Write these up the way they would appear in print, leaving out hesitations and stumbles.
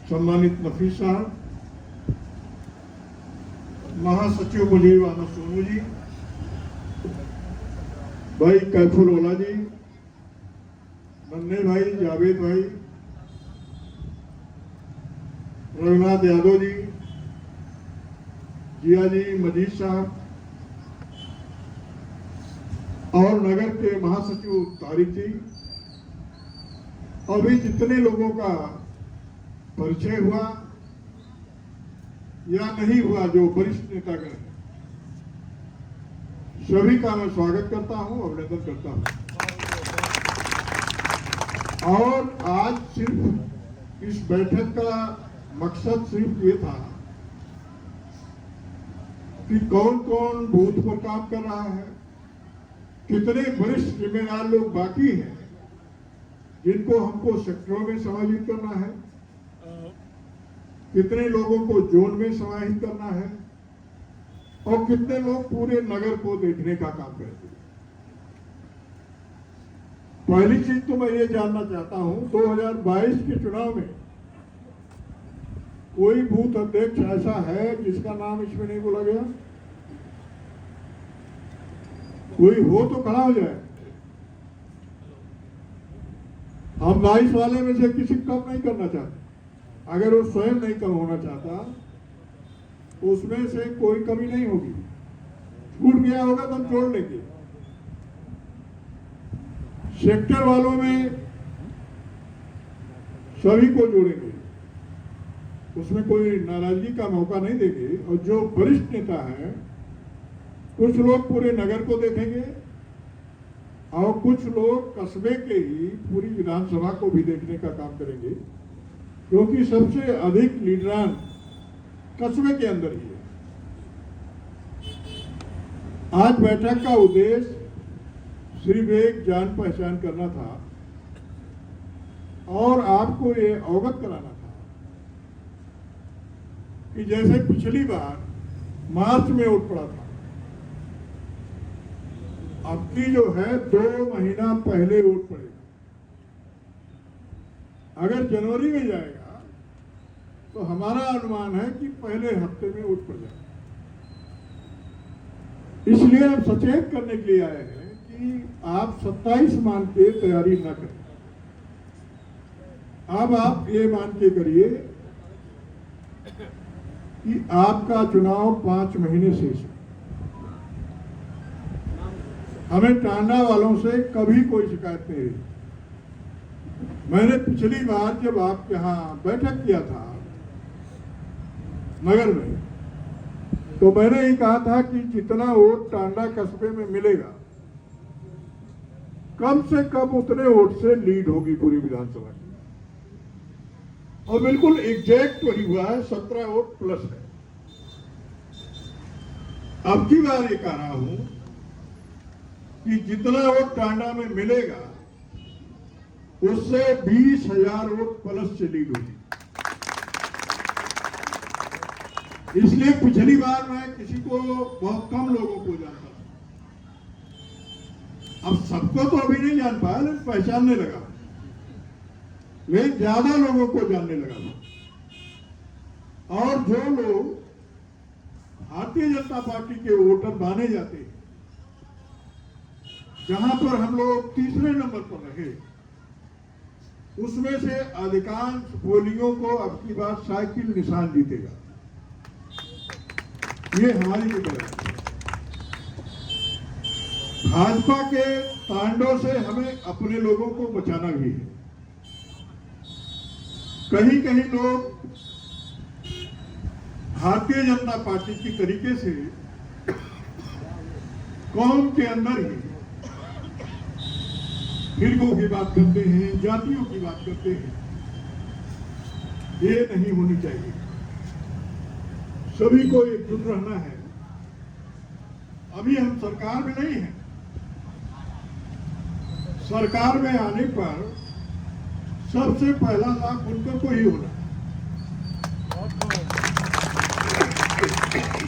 सम्मानित नफीस साहब, महासचिव मुजीब अहमद सोनू जी, भाई कैफुल ओला जी, नन्हे भाई जावेद भाई, रघुनाथ यादव जी, जिया जी, मजीद साहब और नगर के महासचिव तारिक जी, और भी जितने लोगों का परिचय हुआ या नहीं हुआ, जो वरिष्ठ नेतागण हैं, सभी का मैं स्वागत करता हूं, अभिनंदन करता हूं। और आज सिर्फ इस बैठक का मकसद सिर्फ ये था कि कौन कौन बूथ पर काम कर रहा है, कितने वरिष्ठ जिम्मेदार लोग बाकी हैं जिनको हमको सेक्टरों में समाहित करना है, कितने लोगों को जोन में समाहित करना है और कितने लोग पूरे नगर को देखने का काम करते हैं। पहली चीज तो मैं ये जानना चाहता हूं, 2022 के चुनाव में कोई बूथ अध्यक्ष ऐसा है जिसका नाम इसमें नहीं बोला गया? कोई हो तो खड़ा हो जाए। हम 22 वाले में से किसी को कम नहीं करना चाहते। अगर वो स्वयं नहीं कम होना चाहता तो उसमें से कोई कमी नहीं होगी। छूट गया होगा तो हम जोड़ लेंगे। सेक्टर वालों में सभी को जोड़ेंगे, उसमें कोई नाराजगी का मौका नहीं देंगे। और जो वरिष्ठ नेता हैं, कुछ लोग पूरे नगर को देखेंगे और कुछ लोग कस्बे के ही पूरी विधानसभा को भी देखने का काम करेंगे, क्योंकि सबसे अधिक लीडरान कस्बे के अंदर ही है। आज बैठक का उद्देश्य सिर्फ एक जान पहचान करना था और आपको ये अवगत कराना था कि जैसे पिछली बार मार्च में वोट पड़ा था, अब की जो है 2 महीना पहले वोट पड़ेगा। अगर जनवरी में जाएगा तो हमारा अनुमान है कि पहले हफ्ते में वोट पड़ जाएगा। इसलिए हम सचेत करने के लिए आए हैं कि आप 27 मान के तैयारी न करें। अब आप ये मान के करिए कि आपका चुनाव 5 महीने शेष है। हमें टांडा वालों से कभी कोई शिकायत नहीं रही। मैंने पिछली बार जब आपके यहाँ बैठक किया था नगर में, तो मैंने ये कहा था कि जितना वोट टांडा कस्बे में मिलेगा, कम से कम उतने वोट से लीड होगी पूरी विधानसभा की। और बिल्कुल एग्जैक्ट वही हुआ है, 17 वोट प्लस है। अब की बार ये कह रहा हूं कि जितना वोट टांडा में मिलेगा उससे 20,000 वोट प्लस से लीड होगी। इसलिए पिछली बार मैं किसी को बहुत कम लोगों को जानता था, अब सबको तो अभी नहीं जान पाया, लेकिन पहचानने लगा, लेकिन ज्यादा लोगों को जानने लगा। और जो लोग भारतीय जनता पार्टी के वोटर माने जाते हैं, जहां पर हम लोग तीसरे नंबर पर रहे, उसमें से अधिकांश बोलियों को अब की बार साइकिल निशान जीतेगा। ये हमारी जिम्मेदारी है। भाजपा के तांडव से हमें अपने लोगों को बचाना भी है। कहीं कहीं लोग भारतीय जनता पार्टी की तरीके से कौम के अंदर ही फिरकों की बात करते हैं, जातियों की बात करते हैं। ये नहीं होनी चाहिए। सभी को एकजुट रहना है। अभी हम सरकार में नहीं हैं। सरकार में आने पर सबसे पहला लाभ उनको को ही होना है।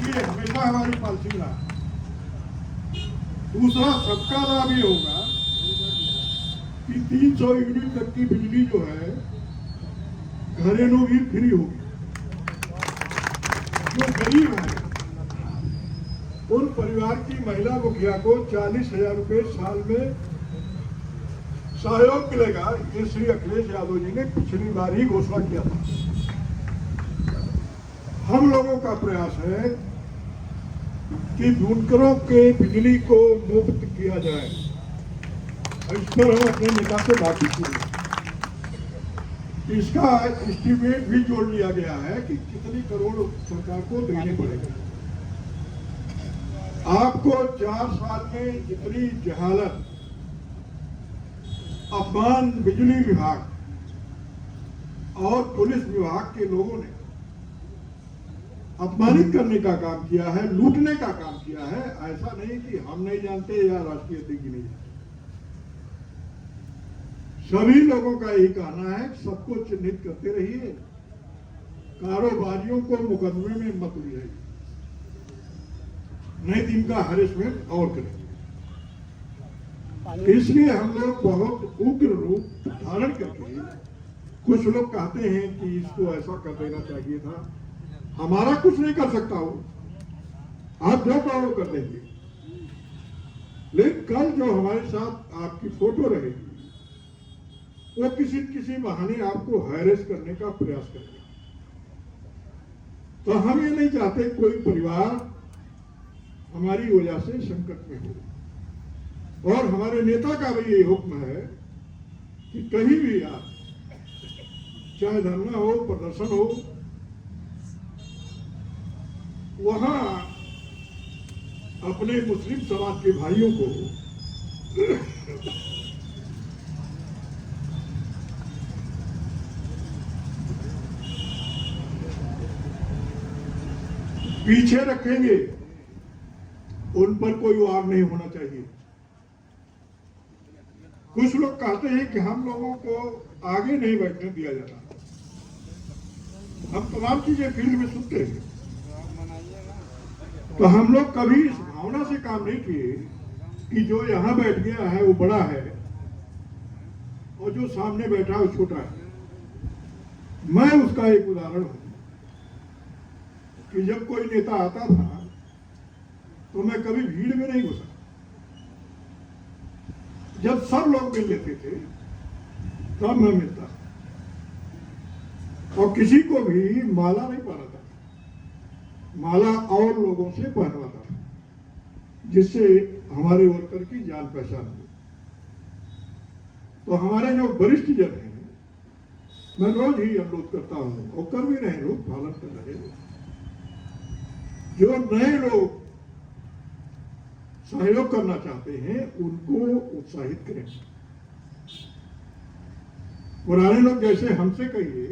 ये हमेशा हमारी पॉलिसी रहा। दूसरा, सबका लाभ ये होगा कि 300 यूनिट तक की बिजली जो है घरेलू भी फ्री होगी। जो गरीब है उन परिवार की महिला मुखिया को 40,000 रुपए साल में सहयोग मिलेगा। ये श्री अखिलेश यादव जी ने पिछली बार ही घोषणा किया था। हम लोगों का प्रयास है कि बुनकरों के बिजली को मुफ्त किया जाए। इस पर हम अपने नेता से बात की। इसका एस्टीमेट भी जोड़ लिया गया है कि कितनी करोड़ सरकार को देने पड़ेगा। आपको 4 साल में जितनी जहालत, अपमान बिजली विभाग और पुलिस विभाग के लोगों ने अपमानित करने का काम किया है, लूटने का काम किया है, ऐसा नहीं कि हम नहीं जानते या राष्ट्रीय अध्यक्ष नहीं जानते। सभी लोगों का यही कहना है, सबको चिन्हित करते रहिए, कारोबारियों को मुकदमे में मत उलझाइए, नहीं तो इनका हरेसमेंट और करेंगे। इसलिए हम लोग बहुत उग्र रूप धारण करके, कुछ लोग कहते हैं कि इसको ऐसा कर देना चाहिए था, हमारा कुछ नहीं कर सकता हो, आप जो कहो कर देंगे, लेकिन कल जो हमारे साथ आपकी फोटो रहेगी वो किसी बहाने आपको हैरेस करने का प्रयास करेगा। तो हम ये नहीं चाहते कोई परिवार हमारी वजह से संकट में हो। और हमारे नेता का भी ये हुक्म है कि कहीं भी आप, चाहे धरना हो, प्रदर्शन हो, वहां अपने मुस्लिम समाज के भाइयों को पीछे रखेंगे, उन पर कोई वार नहीं होना चाहिए। कुछ लोग कहते हैं कि हम लोगों को आगे नहीं बैठने दिया जाता। हम तमाम चीजें फील्ड में सुनते हैं, तो हम लोग कभी इस भावना से काम नहीं किए कि जो यहां बैठ गया है वो बड़ा है और जो सामने बैठा है वो छोटा है। मैं उसका एक उदाहरण हूं कि जब कोई नेता आता था तो मैं कभी भीड़ में नहीं घुसा। जब सब लोग मिल लेते थे तब मैं मिलता, और किसी को भी माला नहीं पहनाता, माला और लोगों से पहनवाता था, जिससे हमारे वर्कर की जान पहचान हो। तो हमारे जो वरिष्ठ जन हैं, मैं रोज ही अनुरोध करता हूं और कर भी रहे लोग, पालन कर रहे। जो नए लोग सहयोग करना चाहते हैं उनको उत्साहित करें। पुराने लोग जैसे हमसे कहिए,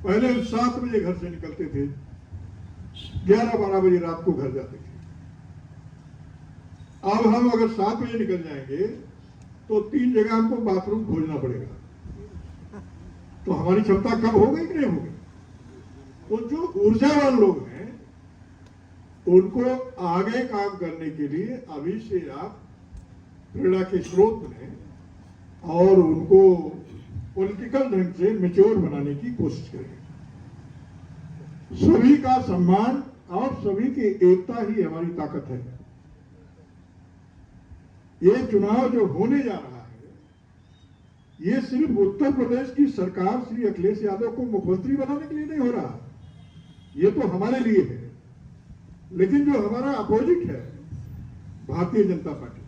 पहले 7 बजे घर से निकलते थे, 11-12 बजे रात को घर जाते थे। अब हम अगर 7 बजे निकल जाएंगे तो 3 जगह हमको बाथरूम खोजना पड़ेगा। तो हमारी क्षमता कम हो गई कि नहीं हो गई? तो जो ऊर्जावान लोग हैं उनको आगे काम करने के लिए अभी से आप प्रेरणा के स्रोत बने और उनको पॉलिटिकल ढंग से मैच्योर बनाने की कोशिश करें। सभी का सम्मान और सभी की एकता ही हमारी ताकत है। ये चुनाव जो होने जा रहा है, ये सिर्फ उत्तर प्रदेश की सरकार श्री अखिलेश यादव को मुख्यमंत्री बनाने के लिए नहीं हो रहा, ये तो हमारे लिए है। लेकिन जो हमारा अपोजिट है, भारतीय जनता पार्टी,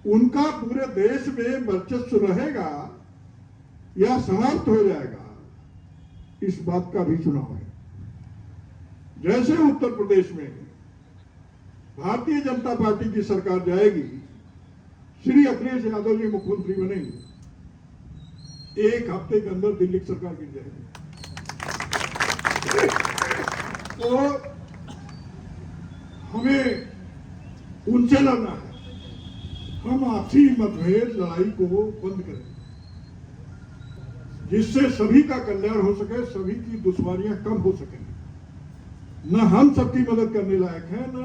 उनका पूरे देश में वर्चस्व रहेगा या समाप्त हो जाएगा, इस बात का भी चुनाव है। जैसे उत्तर प्रदेश में भारतीय जनता पार्टी की सरकार जाएगी, श्री अखिलेश यादव जी मुख्यमंत्री बनेंगे, 1 हफ्ते के अंदर दिल्ली की सरकार गिर जाएगी। तो हमें उनसे लड़ना है। हम आपसी मतभेद लड़ाई को बंद करें, जिससे सभी का कल्याण हो सके, सभी की दुश्वारियां कम हो सके। न हम सबकी मदद करने लायक है, न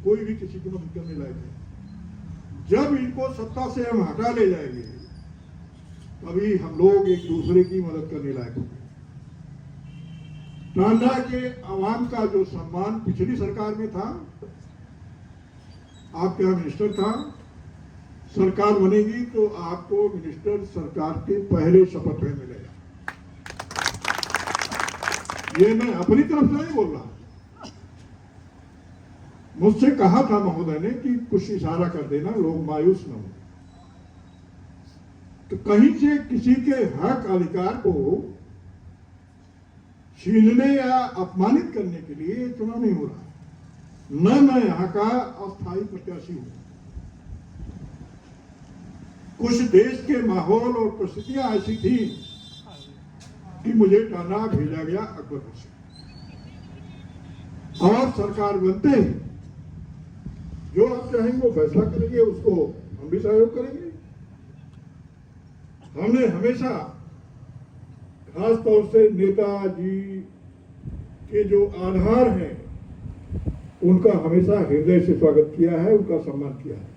कोई भी किसी की मदद करने लायक है। जब इनको सत्ता से हम हटा ले जाएंगे तभी हम लोग एक दूसरे की मदद करने लायक होंगे। टांडा के आवाम का जो सम्मान पिछली सरकार में था, आपके यहाँ मिनिस्टर था, सरकार बनेगी तो आपको मिनिस्टर सरकार के पहले शपथ में मिलेगा। ये मैं अपनी तरफ से नहीं बोल रहा, मुझसे कहा था महोदय ने कि कुछ इशारा कर देना, लोग मायूस न हो। तो कहीं से किसी के हक अधिकार को छीनने या अपमानित करने के लिए चुनाव नहीं हो रहा। मैं यहां का अस्थायी प्रत्याशी हूं। कुछ देश के माहौल और परिस्थितियां ऐसी थी कि मुझे टांडा भेजा गया अकबरपुर से, और सरकार बनते ही जो आप चाहेंगे वो फैसला करेंगे, उसको हम भी सहयोग करेंगे। हमने हमेशा खास तौर से नेताजी के जो आधार हैं उनका हमेशा हृदय से स्वागत किया है, उनका सम्मान किया है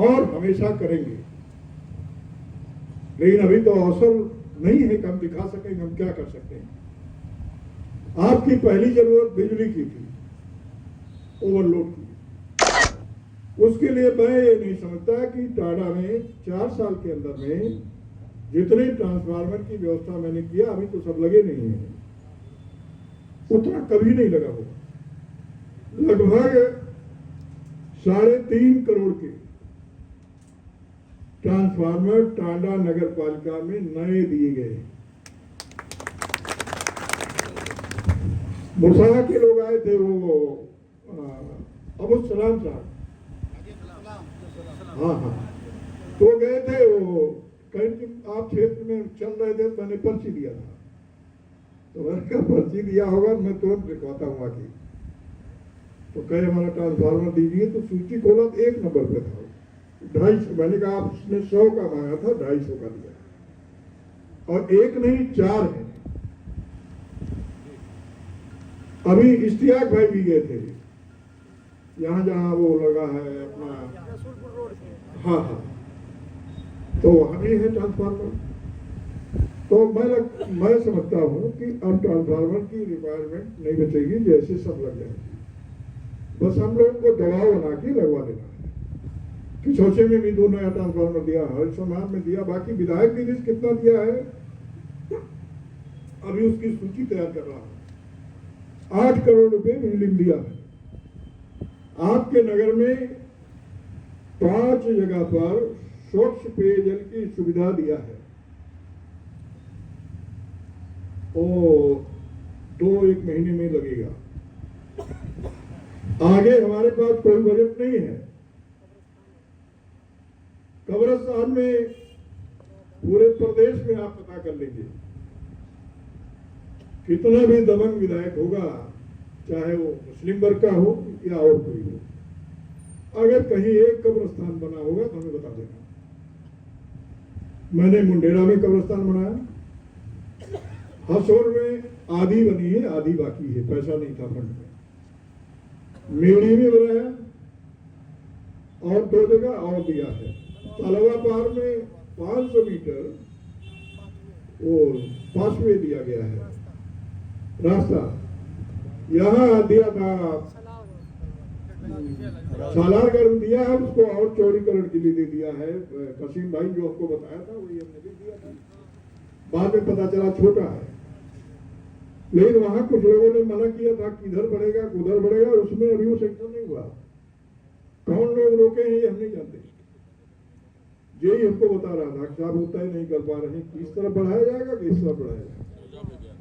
और हमेशा करेंगे। लेकिन अभी तो अवसर नहीं है कि हम दिखा सकेंगे हम क्या कर सकते हैं। आपकी पहली जरूरत बिजली की थी, ओवरलोड की। उसके लिए मैं ये नहीं समझता कि टांडा में 4 साल के अंदर में जितने ट्रांसफार्मर की व्यवस्था मैंने किया, अभी तो सब लगे नहीं है, उतना कभी नहीं लगा होगा। लगभग 3.5 करोड़ के ट्रांसफार्मर टांडा नगर पालिका में नए दिए गए। मुरसाहा के लोग आए थे, वो अबुल सलाम साहब, हाँ, तो गए थे। वो कहीं आप क्षेत्र में चल रहे थे, मैंने पर्ची दिया था, तो मैंने कहा पर्ची दिया होगा, मैं तुरंत लिखवाता हूँ आके। तो कहे हमारा ट्रांसफार्मर दीजिए, तो सूची खोला तो 1 नंबर पे था, 250। मैंने कहा आपने 100 का मांगा था, 250 का दिया, और 1 नहीं 4 है। अभी इश्तियाक भाई भी गए थे, यहाँ जहाँ वो लगा है अपना, हाँ, तो वहां भी है ट्रांसफार्मर। तो मैं समझता हूँ कि अब ट्रांसफार्मर की रिक्वायरमेंट नहीं बचेगी, जैसे सब लग जाएगी। बस हम लोगों को दबाव बना के लगवा देना है। किछोचे में भी 2 नया ट्रांसफार्मर दिया, हरिशमान में दिया, बाकी विधायक निधि कितना दिया है अभी उसकी सूची तैयार कर रहा हूं। 8 करोड़ रुपए बिजली में दिया है। आपके नगर में 5 जगह पर स्वच्छ पेयजल की सुविधा दिया है। और 2-1 महीने में लगेगा। आगे हमारे पास कोई बजट नहीं है। कब्रिस्तान में पूरे प्रदेश में आप पता कर लीजिए, कितना भी दबंग विधायक होगा, चाहे वो मुस्लिम वर्ग का हो या और कोई हो, अगर कहीं एक कब्रिस्तान बना होगा तो हमें बता देना। मैंने मुंडेरा में कब्रिस्तान बनाया, हसोर में आधी बनी है, आधी बाकी है, पैसा नहीं था फंड में। मेड़ी में बनाया और 2 जगह और दिया है। तलवा पार में 500 मीटर वो पासवे दिया गया है रास्ता। यहाँ दिया था सालारगढ़ दिया है, उसको और चौड़ीकरण के लिए दे दिया है। कसीम भाई जो हमको बताया था वही हमने भी दिया था। बाद में पता चला छोटा है, लेकिन वहां कुछ लोगों ने मना किया था कि इधर बढ़ेगा उधर बढ़ेगा, उसमें अभी वो सेक्शन नहीं हुआ। कौन लोग रोके हैं ये हम नहीं जानते। यही हमको बता रहा था कि साहब होता ही नहीं कर पा रहे, किस तरफ बढ़ाया जाएगा किस तरफ बढ़ाया जाएगा,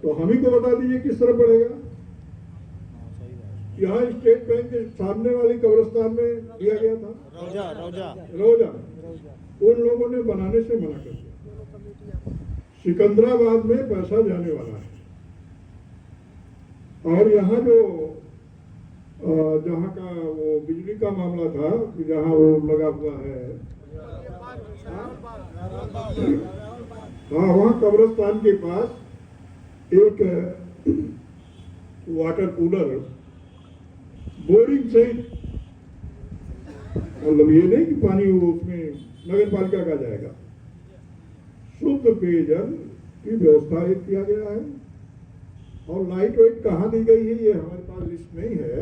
तो हम ही को बता दीजिए किस तरफ बढ़ेगा। यहाँ स्टेट बैंक के सामने वाली कब्रिस्तान में दिया गया था रोजा, उन लोगों ने बनाने से मना कर दिया। सिकंदराबाद में पैसा जाने वाला है। और यहाँ जो जहाँ का वो बिजली का मामला था, जहाँ वो लगा हुआ है, हाँ, वहाँ कब्रिस्तान के पास एक वाटर कूलर बोरिंग से, मतलब ये नहीं कि पानी वो उसमें नगर पालिका का जाएगा, शुद्ध पेयजल की व्यवस्था एक किया गया है। और लाइट वाइट कहाँ दी गई है ये हमारे पास लिस्ट नहीं है।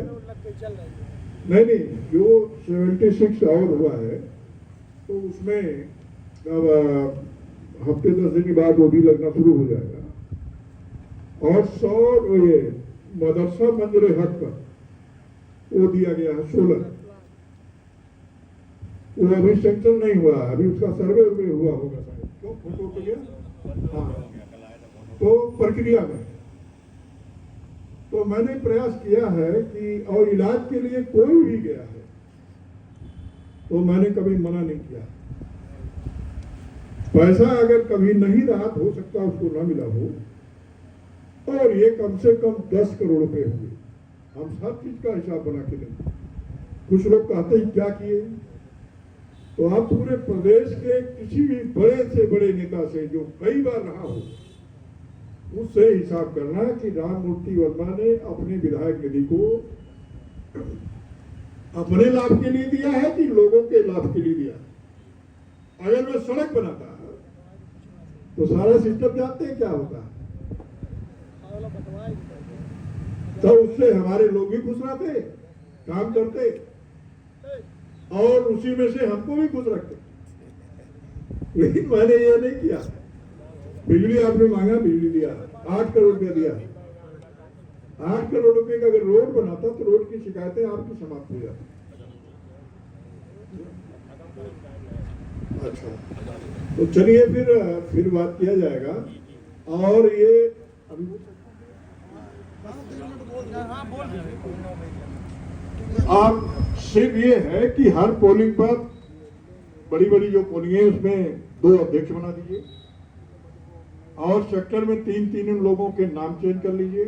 नहीं, जो 76 आवर हुआ है तो उसमें अब हफ्ते 10 दिन के बाद वो भी लगना शुरू हो जाएगा। और 100 ये मदरसा मंजर हक पर वो दिया गया है 16। वो अभी सेंक्शन नहीं हुआ, अभी उसका सर्वे हुआ होगा शायद। क्यों फोटो पे गया? हाँ, तो प्रक्रिया में। तो मैंने प्रयास किया है कि और इलाज के लिए कोई भी गया है तो मैंने कभी मना नहीं किया। पैसा अगर कभी नहीं राहत हो सकता उसको ना मिला हो, और ये कम से कम 10 करोड़ रुपए हुए, हम सब चीज का हिसाब बना के देंगे। कुछ लोग कहते हैं क्या किए, तो आप पूरे प्रदेश के किसी भी बड़े से बड़े नेता से जो कई बार रहा हो उससे हिसाब करना कि राम मूर्ति वर्मा ने अपने विधायक निधि को अपने लाभ के लिए दिया है कि लोगों के लाभ के लिए दिया है। अगर वह सड़क बनाता है तो सारा सिस्टम जानते हैं क्या होता है, तो उससे हमारे लोग भी खुश रहते, काम करते, और उसी में से हमको भी खुश रखते। लेकिन मैंने ये नहीं किया। बिजली आपने मांगा, बिजली दिया, 8 करोड़ रुपया दिया। 8 करोड़ रुपए का अगर रोड बनाता तो रोड की शिकायतें आपकी समाप्त हो जाती। अच्छा, तो चलिए फिर बात किया जाएगा। और ये अभी आप सिर्फ ये है कि हर पोलिंग पर बड़ी बड़ी जो पोलिंग है उसमें 2 अध्यक्ष बना दीजिए, और सेक्टर में 3 लोगों के नाम चेंज कर लीजिए।